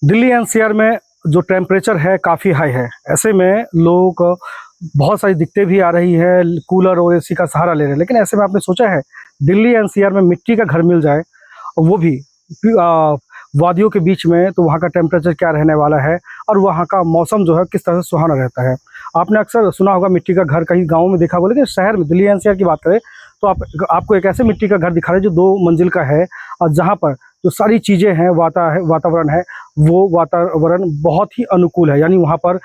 Delhi NCR में जो temperature है काफ़ी हाई है। ऐसे में लोग बहुत सारी दिक्कतें भी आ रही है, कूलर और एसी का सहारा ले रहे हैं। लेकिन ऐसे में आपने सोचा है दिल्ली एनसीआर में मिट्टी का घर मिल जाए, और वो भी वादियों के बीच में, तो वहाँ का टेम्परेचर क्या रहने वाला है और वहाँ का मौसम जो है किस तरह से सुहाना रहता है। आपने अक्सर सुना होगा मिट्टी का घर, कहीं गाँव में देखा होगा, लेकिन शहर में दिल्ली एनसीआर की बात करें तो आपको एक ऐसे मिट्टी का घर दिखा रहे हैं जो 2 मंजिल का है, और जहाँ पर जो सारी चीज़ें हैं, वातावरण है, वो वातावरण बहुत ही अनुकूल है। यानी वहाँ पर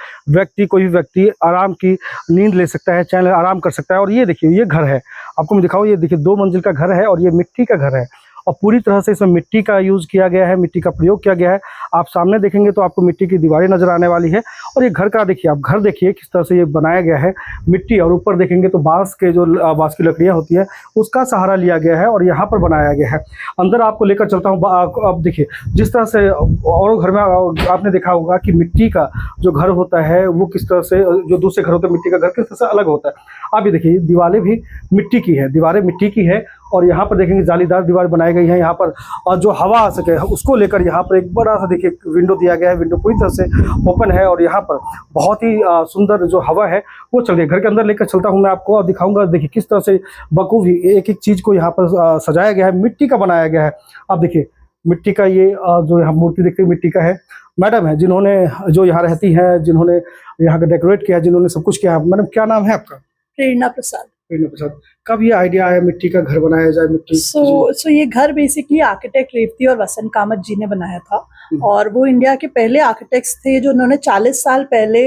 कोई भी व्यक्ति आराम की नींद ले सकता है, चैन आराम कर सकता है। और ये देखिए, ये घर है, आपको मैं दिखाऊँ, ये देखिए 2 मंजिल का घर है और ये मिट्टी का घर है, और पूरी तरह से इसमें मिट्टी का यूज़ किया गया है, मिट्टी का प्रयोग किया गया है। आप सामने देखेंगे तो आपको मिट्टी की दीवारें नज़र आने वाली है। और ये घर का देखिए, आप घर देखिए किस तरह से ये बनाया गया है, मिट्टी, और ऊपर देखेंगे तो बाँस की लकड़ियाँ होती हैं, उसका सहारा लिया गया है और यहाँ पर बनाया गया है। अंदर आपको लेकर चलता हूँ। अब देखिए जिस तरह से और घर में आपने देखा होगा कि मिट्टी का जो घर होता है वो किस तरह से, जो दूसरे घर होते हैं मिट्टी का घर, किस तरह से अलग होता है। आप ये देखिए, दीवारें भी मिट्टी की है, दीवारें मिट्टी की है, और यहाँ पर देखेंगे जालीदार दीवार बनाई गई है यहाँ पर, और जो हवा आ सके उसको लेकर यहाँ पर एक बड़ा सा देखिए विंडो दिया गया है। विंडो पूरी तरह से ओपन है और यहाँ पर बहुत ही सुंदर जो हवा है वो चल रही है। घर के अंदर लेकर चलता हूँ मैं आपको और दिखाऊंगा। देखिए किस तरह से बखूबी एक एक चीज़ को यहाँ पर सजाया गया है, मिट्टी का बनाया गया है। आप देखिए मिट्टी का ये जो यहाँ मूर्ति देखते हैं मिट्टी का है। मैडम है जिन्होंने, जो यहाँ रहती हैं, जिन्होंने यहाँ का डेकोरेट किया है, जिन्होंने सब कुछ किया है। मैडम क्या नाम है आपका? प्रेरणा प्रसाद। प्रेरणा प्रसाद। कब ये आइडिया आया मिट्टी का घर बनाया जाए? मिट्टी सो ये घर बेसिकली आर्किटेक्ट रेवती और वसंत कामत जी ने बनाया था, और वो इंडिया के पहले आर्किटेक्ट्स थे जो उन्होंने 40 साल पहले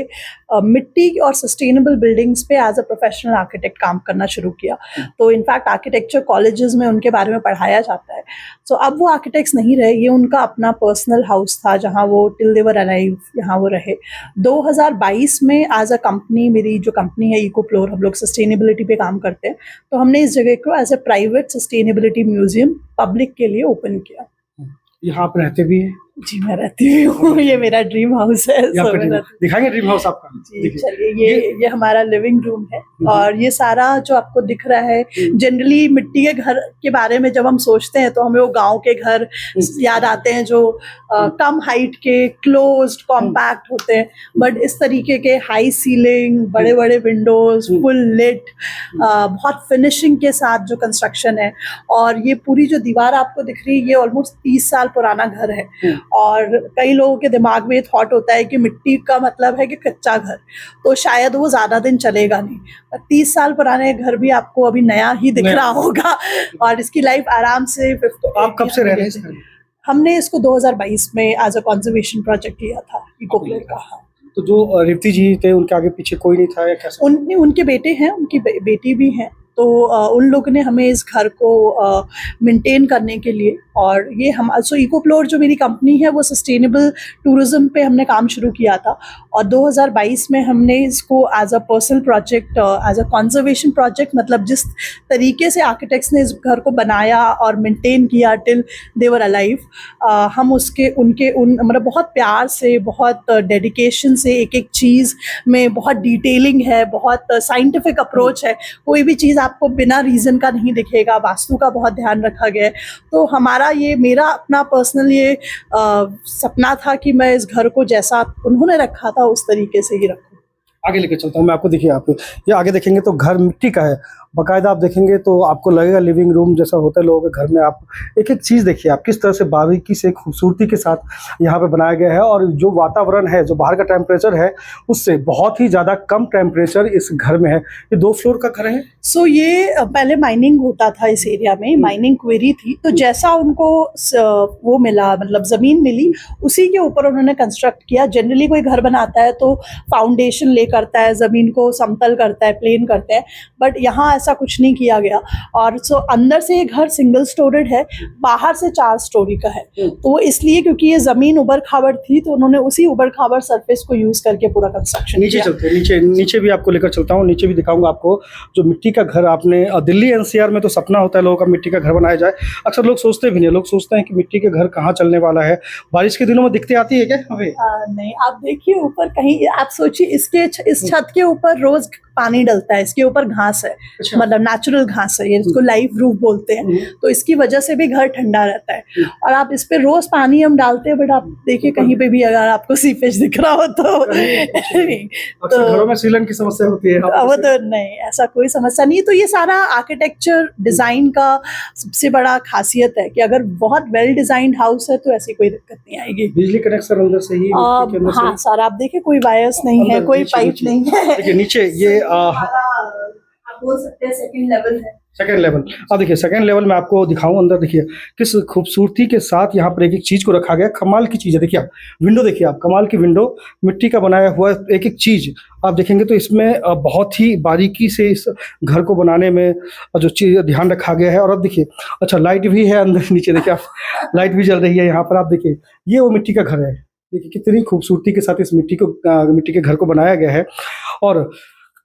मिट्टी और सस्टेनेबल बिल्डिंग्स पे एज अ प्रोफेशनल आर्किटेक्ट काम करना शुरू किया। तो इनफैक्ट आर्किटेक्चर कॉलेजेस में उनके बारे में पढ़ाया जाता है। सो अब वो आर्किटेक्ट्स नहीं रहे, ये उनका अपना पर्सनल हाउस था जहाँ वो टिल दे वर अलाइव यहाँ वो रहे। 2022 में एज अ कंपनी, मेरी जो कंपनी है इकोफ्लोर, हम लोग सस्टेनेबिलिटी पे काम करते हैं, तो हमने इस जगह को as a private sustainability museum public के लिए ओपन किया। यहाँ आप रहते भी हैं? जी मैं रहती हूँ। ये मेरा ड्रीम हाउस है। दिखाएंगे ड्रीम हाउस आपका? जी चलिए, ये हमारा लिविंग रूम है, और ये सारा जो आपको दिख रहा है, जनरली मिट्टी के घर के बारे में जब हम सोचते हैं तो हमें वो गांव के घर याद आते हैं जो कम हाइट के, क्लोज्ड, कॉम्पैक्ट होते हैं। बट इस तरीके के हाई सीलिंग, बड़े बड़े विंडोज, फुल लिट, बहुत फिनिशिंग के साथ जो कंस्ट्रक्शन है। और ये पूरी जो दीवार आपको दिख रही है, ये ऑलमोस्ट 30 साल पुराना घर है। और कई लोगों के दिमाग में ये थॉट होता है कि मिट्टी का मतलब है कि कच्चा घर, तो शायद वो ज्यादा दिन चलेगा नहीं। 30 साल पुराने घर भी आपको अभी नया ही दिख रहा होगा, और इसकी लाइफ आराम से। आप कब से रह रहे हैं? हमने इसको 2022 में एज अ कंजर्वेशन प्रोजेक्ट किया था इकोफ्लोर का। तो जो रेवती जी थे उनके आगे पीछे कोई नहीं था या कैसे? उनके बेटे हैं, उनकी बेटी भी हैं, तो उन लोगों ने हमें इस घर को मेंटेन करने के लिए, और ये हम सो इकोफ्लोर जो मेरी कंपनी है वो सस्टेनेबल टूरिज्म पे हमने काम शुरू किया था, और 2022 में हमने इसको as a personal project, as a conservation project, मतलब जिस तरीके से आर्किटेक्ट्स ने इस घर को बनाया और मेंटेन किया टिल दे वर अलाइव, हम मतलब बहुत प्यार से, बहुत डेडिकेशन से, एक एक चीज़ में बहुत डिटेलिंग है, बहुत साइंटिफिक अप्रोच है। कोई भी चीज़ आपको बिना रीज़न का नहीं दिखेगा, वास्तु का बहुत ध्यान रखा गया है। तो मेरा अपना पर्सनल ये सपना था कि मैं इस घर को जैसा उन्होंने रखा था उस तरीके से ही रखूं। आगे लेकर चलता हूँ मैं आपको। देखिए आप ये आगे देखेंगे तो घर मिट्टी का है, बाकायदा आप देखेंगे तो आपको लगेगा लिविंग रूम जैसा होता है लोगों के घर में। आप एक एक चीज़ देखिए, आप किस तरह से बारीकी से, खूबसूरती के साथ यहाँ पे बनाया गया है। और जो वातावरण है, जो बाहर का टेम्परेचर है, उससे बहुत ही ज़्यादा कम टेम्परेचर इस घर में है। ये 2 फ्लोर का घर है। सो ये पहले माइनिंग होता था इस एरिया में, माइनिंग क्वेरी थी, तो जैसा उनको वो मिला, मतलब ज़मीन मिली, उसी के ऊपर उन्होंने कंस्ट्रक्ट किया। जनरली कोई घर बनाता है तो फाउंडेशन ले करता है, ज़मीन को समतल करता है, प्लेन करता है, बट यहाँ ऐसा कुछ नहीं किया गया। और सो अंदर से ये घर सिंगल स्टोरेड है, बाहर से 4 स्टोरी का है। तो वो इसलिए क्योंकि ये ज़मीन उबड़ खाबड़ थी, तो उन्होंने उसी उबड़ खाबड़ सरफेस को यूज़ करके पूरा कंस्ट्रक्शन नीचे चलते हैं, नीचे भी आपको लेकर चलता हूँ। नीचे भी दिखाऊंगा आपको जो मिट्टी का घर। आपने दिल्ली एनसीआर में तो सपना होता है लोगों का मिट्टी का घर बनाया जाए। अक्सर लोग सोचते भी नहीं, लोग सोचते हैं कि मिट्टी के घर कहाँ चलने वाला है। बारिश के दिनों में दिक्कतें आती है क्या हमें? नहीं, आप देखिए ऊपर कहीं, आप सोचिए इस छत के ऊपर रोज पानी डलता है, इसके ऊपर घास है, अच्छा। मतलब नेचुरल घास है, ये इसको लाइव रूफ बोलते हैं, तो इसकी वजह से भी घर ठंडा रहता है। और आप इस पे रोज पानी हम डालते हैं, बट आप देखिए कहीं पे भी अगर आपको सीपेज दिख रहा हो तो अक्सर घरों में सीलन की समस्या होती है। वो तो नहीं, ऐसा कोई समस्या नहीं। तो ये सारा आर्किटेक्चर डिजाइन का सबसे बड़ा खासियत है कि अगर बहुत वेल डिजाइंड हाउस है तो ऐसी कोई दिक्कत नहीं आएगी। बिजली कनेक्शन अंदर से ही, मिट्टी के अंदर से हाँ सर, आप देखिए कोई वायर्स नहीं है, अंदर कोई नीचे- पाइप नीचे। नहीं है। देखिए नीचे ये आप बोल सकते हैं सेकंड लेवल है। Second level. अब देखिए सेकेंड लेवल में आपको दिखाऊं, अंदर देखिए किस खूबसूरती के साथ यहाँ पर एक एक चीज को रखा गया। कमाल की चीज है, देखिए आप विंडो, देखिए आप कमाल की विंडो, मिट्टी का बनाया हुआ एक एक चीज आप देखेंगे तो इसमें बहुत ही बारीकी से इस घर को बनाने में जो चीज ध्यान रखा गया है। और अब देखिए अच्छा लाइट भी है अंदर, नीचे देखिए आप लाइट भी जल रही है यहाँ पर। आप देखिए ये वो मिट्टी का घर है, देखिए कितनी खूबसूरती के साथ इस मिट्टी के घर को बनाया गया है।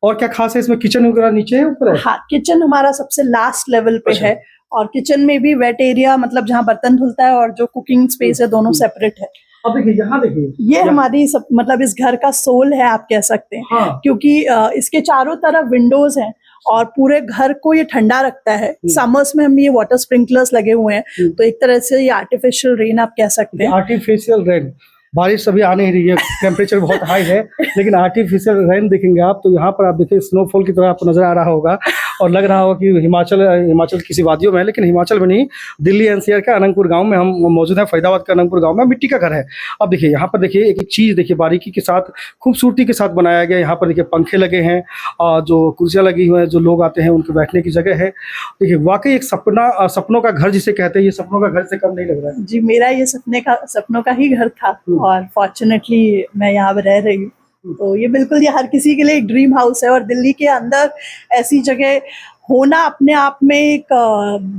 और क्या खास है इसमें, किचन वगैरह नीचे है ऊपर है? हाँ, किचन हमारा सबसे लास्ट लेवल पे अच्छा। है, और किचन में भी वेट एरिया, मतलब जहाँ बर्तन धुलता है, और जो कुकिंग स्पेस है, दोनों सेपरेट है। अब देखिए यहाँ देखिए ये हमारी सब, मतलब इस घर का सोल है आप कह सकते हैं। हाँ। क्योंकि इसके चारों तरफ विंडोज हैं और पूरे घर को ये ठंडा रखता है। समर्स में हम ये वाटर स्प्रिंकलर्स लगे हुए हैं, तो एक तरह से ये आर्टिफिशियल रेन आप कह सकते हैं। आर्टिफिशियल रेन, बारिश अभी आ नहीं रही है, टेम्परेचर बहुत हाई है, लेकिन आर्टिफिशियल रेन देखेंगे आप तो यहाँ पर आप देखिए स्नोफॉल की तरह आपको नजर आ रहा होगा और लग रहा होगा कि हिमाचल किसी वादियों में है, लेकिन हिमाचल में नहीं, दिल्ली एनसीआर के अनंगपुर गांव में हम मौजूद हैं। फरीदाबाद के अनंगपुर गांव में मिट्टी का घर है। अब देखिए यहाँ पर देखिए एक एक चीज़ देखिए बारीकी के साथ, खूबसूरती के साथ बनाया गया। यहाँ पर देखिए पंखे लगे हैं और जो कुर्सियाँ लगी हुई हैं, जो लोग आते हैं उनके बैठने की जगह है। देखिए वाकई एक सपनों का घर जिसे कहते हैं, ये सपनों का घर से कम नहीं लग रहा है जी। मेरा ये सपनों का ही घर था, और फॉर्चुनेटली मैं यहाँ पर रह रही हूँ। तो ये बिल्कुल, ये हर किसी के लिए एक ड्रीम हाउस है, और दिल्ली के अंदर ऐसी जगह होना अपने आप में एक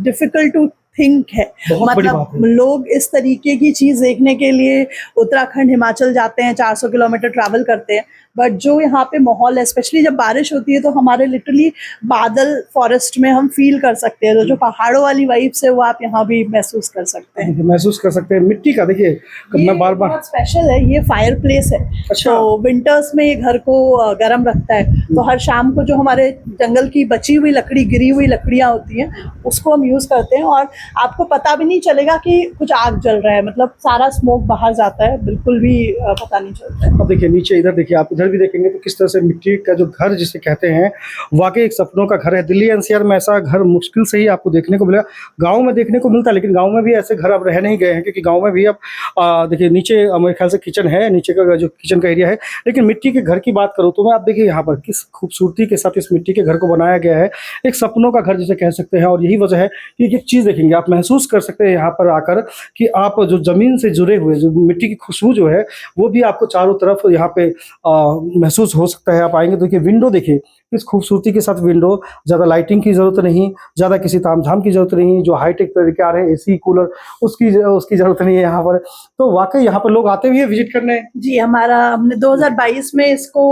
डिफिकल्ट टू थिंक है। बहुत बड़ी मतलब बात है। लोग इस तरीके की चीज देखने के लिए उत्तराखंड, हिमाचल जाते हैं, 400 किलोमीटर ट्रैवल करते हैं, बट जो यहाँ पे माहौल है, स्पेशली जब बारिश होती है, तो हमारे लिटरली बादल फॉरेस्ट में हम फील कर सकते हैं। तो जो पहाड़ों वाली वाइब्स है वो आप यहाँ भी महसूस कर सकते हैं। महसूस कर सकते हैं। मिट्टी का देखिए, मैं बार बार, बहुत स्पेशल है, ये फायर प्लेस है। अच्छा। तो विंटर्स में ये घर को गर्म रखता है, तो हर शाम को जो हमारे जंगल की बची हुई लकड़ी, गिरी हुई लकड़ियां होती हैं, उसको हम यूज करते हैं, और आपको पता भी नहीं चलेगा कि कुछ आग जल रहा है। मतलब सारा स्मोक बाहर जाता है, बिल्कुल भी पता नहीं चलता है। अब देखिए नीचे, इधर देखिए आप, इधर भी देखेंगे तो किस तरह से मिट्टी का जो घर जिसे कहते हैं, वाकई एक सपनों का घर है। दिल्ली एनसीआर में ऐसा घर मुश्किल से ही आपको देखने को मिलेगा। गांव में देखने को मिलता है, लेकिन गांव में भी ऐसे घर अब रह नहीं गए हैं, क्योंकि गांव में भी अब देखिए नीचे मेरे ख्याल से किचन है, नीचे का जो किचन का एरिया है। लेकिन मिट्टी के घर की बात करूँ तो मैं, आप देखिए यहाँ पर किस खूबसूरती के साथ इस मिट्टी के घर को बनाया गया है, एक सपनों का घर जिसे कह सकते हैं। और यही वजह है कि एक चीज़ देखेंगे आप, महसूस कर सकते हैं यहाँ पर आकर कि आप जो ज़मीन से जुड़े हुए, जो मिट्टी की खुशबू जो है वो भी आपको चारों तरफ यहाँ पे महसूस हो सकता है। आप आएंगे तो देखिए विंडो, देखिए इस खूबसूरती के साथ विंडो, ज़्यादा लाइटिंग की ज़रूरत नहीं, ज़्यादा किसी तामझाम की ज़रूरत नहीं, जो हाईटेक तरीके आ रहे हैं एसी कूलर, उसकी ज़रूरत नहीं है यहाँ पर। तो वाकई यहाँ पर लोग आते भी है विजिट करने। जी, हमने 2022 में इसको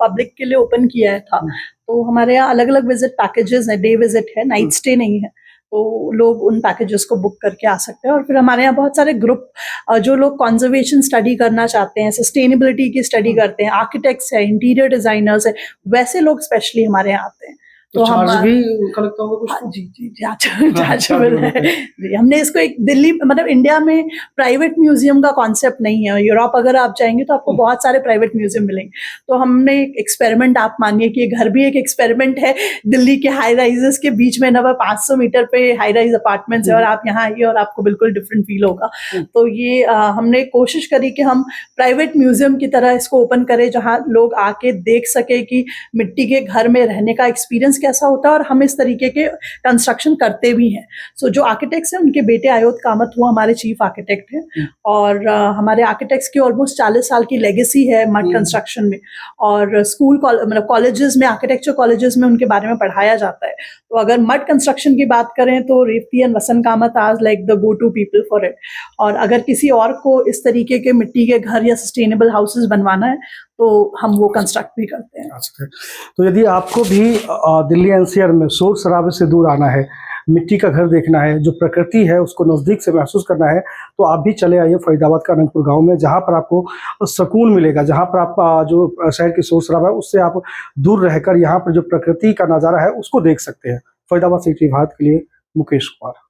पब्लिक के लिए ओपन किया था। तो हमारे यहाँ अलग अलग विजिट पैकेजेस हैं, डे विजिट है, नाइट स्टे नहीं है, तो लोग उन पैकेजेस को बुक करके आ सकते हैं। और फिर हमारे यहाँ बहुत सारे ग्रुप, जो लोग कंजर्वेशन स्टडी करना चाहते हैं, सस्टेनेबिलिटी की स्टडी करते हैं, आर्किटेक्ट्स हैं, इंटीरियर डिजाइनर्स हैं, वैसे लोग स्पेशली हमारे यहाँ आते हैं। तो चार्ज भी उनका लगता होगा कुछ? जी, चार्जेबल है जी। हमने इसको एक दिल्ली, मतलब इंडिया में प्राइवेट म्यूजियम का कॉन्सेप्ट नहीं है। यूरोप अगर आप जाएंगे तो आपको बहुत सारे प्राइवेट म्यूजियम मिलेंगे। तो हमने एक एक्सपेरिमेंट, आप मानिए कि ये घर भी एक एक्सपेरिमेंट है। दिल्ली के हाई राइजेस के बीच में 500 मीटर पे हाई राइज अपार्टमेंट्स है, और आप यहाँ आइए और आपको बिल्कुल डिफरेंट फील होगा। तो ये हमने कोशिश करी कि हम प्राइवेट म्यूजियम की तरह इसको ओपन करें, जहाँ लोग आके देख सके कि मिट्टी के घर में रहने का एक्सपीरियंस कैसा होता है। और हम इस तरीके के कंस्ट्रक्शन करते भी हैं। सो जो आर्किटेक्ट्स हैं, उनके बेटे आयोत कामत हुआ हमारे चीफ आर्किटेक्ट हैं, और हमारे आर्किटेक्ट्स की ऑलमोस्ट 40 साल की लेगेसी है मड कंस्ट्रक्शन में। और स्कूल, मतलब कॉलेजेस में, आर्किटेक्चर कॉलेजेस में उनके बारे में पढ़ाया जाता है। तो अगर मड कंस्ट्रक्शन की बात करें तो रेवती एंड वसन कामत आज like the go to people for it. और अगर किसी और को इस तरीके के मिट्टी के घर या सस्टेनेबल हाउसेस बनवाना है तो हम वो कंस्ट्रक्ट भी करते हैं। तो यदि आपको भी दिल्ली एनसीआर में शोर शराबे से दूर आना है, मिट्टी का घर देखना है, जो प्रकृति है उसको नज़दीक से महसूस करना है, तो आप भी चले आइए फरीदाबाद का अनंतपुर गाँव में, जहाँ पर आपको सुकून मिलेगा, जहाँ पर आप जो शहर की शोर-शराबा है उससे आप दूर रहकर यहाँ पर जो प्रकृति का नज़ारा है उसको देख सकते हैं। फरीदाबाद से इटवी भारत के लिए मुकेश कुमार।